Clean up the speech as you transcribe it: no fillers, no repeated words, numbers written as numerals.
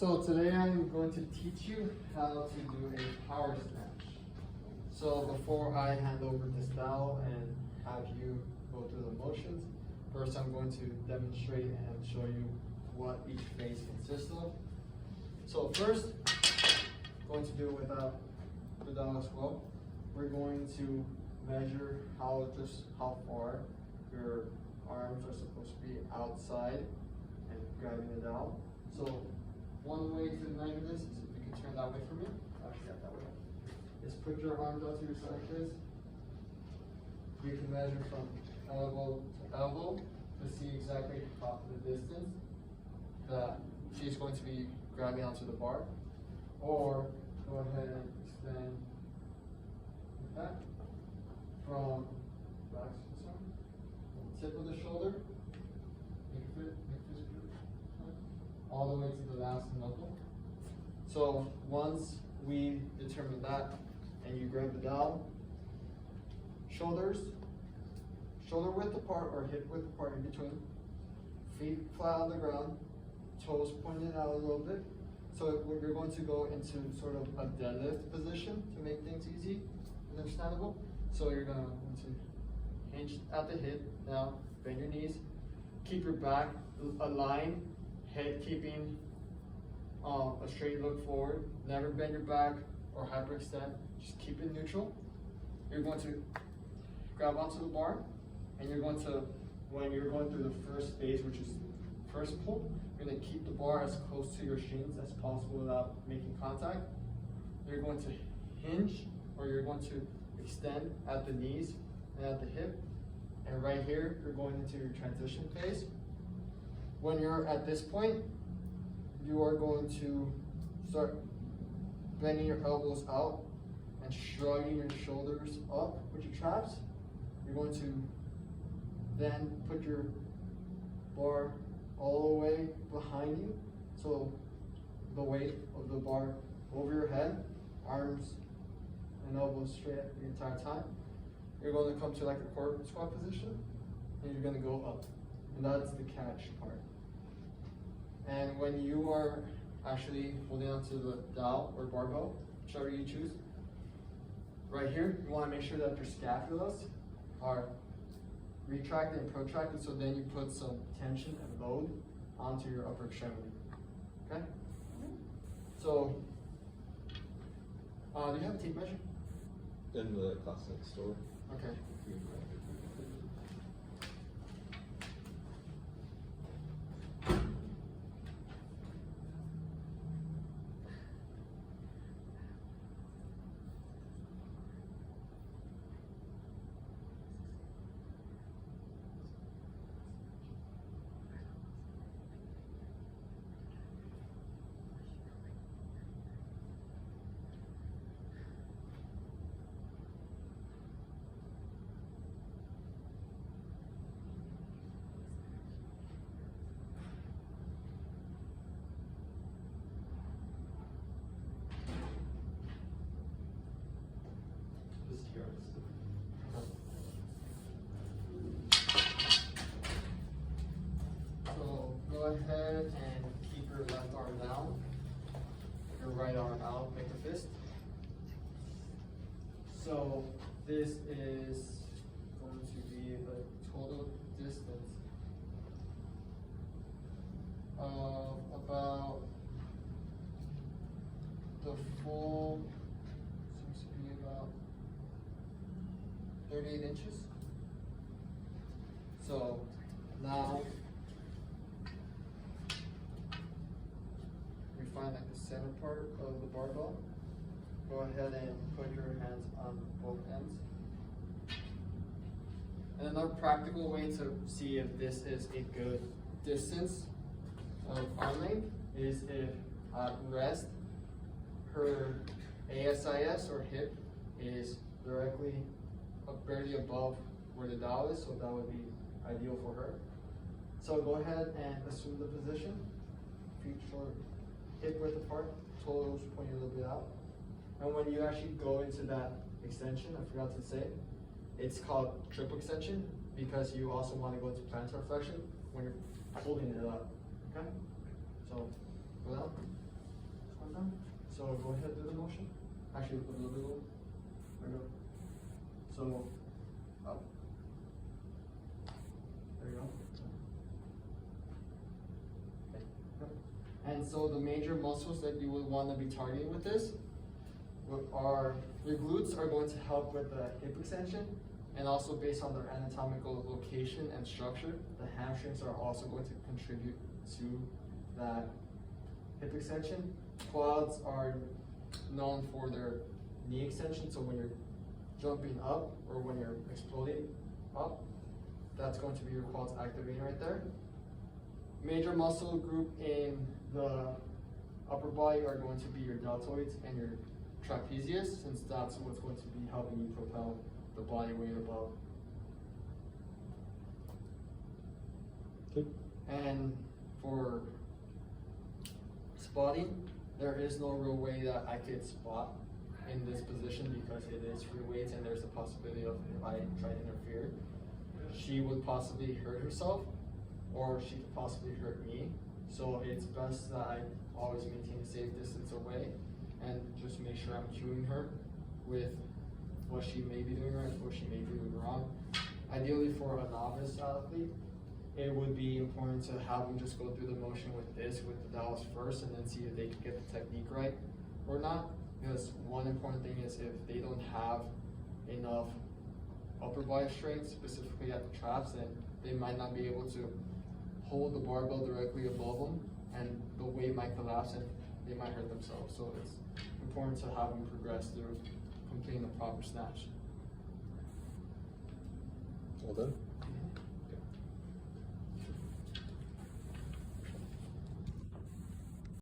So today I'm going to teach you how to do a power snatch. So before I hand over this dowel and have you go through the motions, first I'm going to demonstrate and show you what each phase consists of. So first, going to do it without the dowel as well. We're going to measure how far your arms are supposed to be outside and grabbing the dowel. So one way to measure this is if you can turn that way for me. Actually, that way. Is put your arms out to your side like this. You can measure from elbow to elbow to see exactly the distance that she's going to be grabbing onto the bar. Or go ahead and extend like that from tip of the shoulder, all the way to the last knuckle. So once we determine that and you grab the dowel, shoulders, shoulder width apart or hip width apart in between, feet flat on the ground, toes pointed out a little bit. So you're going to go into sort of a deadlift position to make things easy and understandable. So you're going to hinge at the hip, now bend your knees, keep your back aligned, head keeping a straight look forward, never bend your back or hyperextend, just keep it neutral. You're going to grab onto the bar and you're going to, when you're going through the first phase, which is first pull, you're going to keep the bar as close to your shins as possible without making contact. You're going to hinge or you're going to extend at the knees and at the hip. And right here, you're going into your transition phase. When you're at this point, you are going to start bending your elbows out and shrugging your shoulders up with your traps. You're going to then put your bar all the way behind you. So the weight of the bar over your head, arms and elbows straight the entire time. You're going to come to like a cork squat position and you're going to go up. And that's the catch part. And when you are actually holding onto the dowel or barbell, whichever you choose, right here, you want to make sure that your scapulas are retracted and protracted, so then you put some tension and load onto your upper extremity. Okay? So, do you have a tape measure? In the classic store. Okay. So go ahead and keep your left arm down, your right arm out, make a fist. So this is going to be a total distance of about the full, seems to be about 38 inches. So now we find like the center part of the barbell. Go ahead and put your hands on both ends. And another practical way to see if this is a good distance of arm length is if at rest, her ASIS or hip is directly barely above where the dowel is, so that would be ideal for her. So go ahead and assume the position, feet short, hip width apart, toes pointing a little bit out. And when you actually go into that extension, I forgot to say, it's called triple extension because you also want to go into plantar flexion when you're holding it up. Okay? So go down. with them. So go ahead, do the motion. Actually, put a little bit lower. There you go. So, up. There you go. Okay. Yep. And so the major muscles that you would want to be targeting with this are your glutes are going to help with the hip extension, and also based on their anatomical location and structure, the hamstrings are also going to contribute to that hip extension. Quads are known for their knee extension, so when you're jumping up or when you're exploding up, that's going to be your quads activating right there. Major muscle group in the upper body are going to be your deltoids and your trapezius, since that's what's going to be helping you propel the body weight above. Okay. And for spotting, there is no real way that I could spot in this position because it is free weights and there's a possibility of if I try to interfere, she would possibly hurt herself or she could possibly hurt me. So it's best that I always maintain a safe distance away and just make sure I'm cueing her with what she may be doing right, what she may be doing wrong. Ideally for a novice athlete, it would be important to have them just go through the motion with this, with the dowels first, and then see if they can get the technique right or not. Because one important thing is if they don't have enough upper body strength, specifically at the traps, then they might not be able to hold the barbell directly above them, and the weight might collapse and they might hurt themselves. So it's important to have them progress through completing the proper snatch. Well done.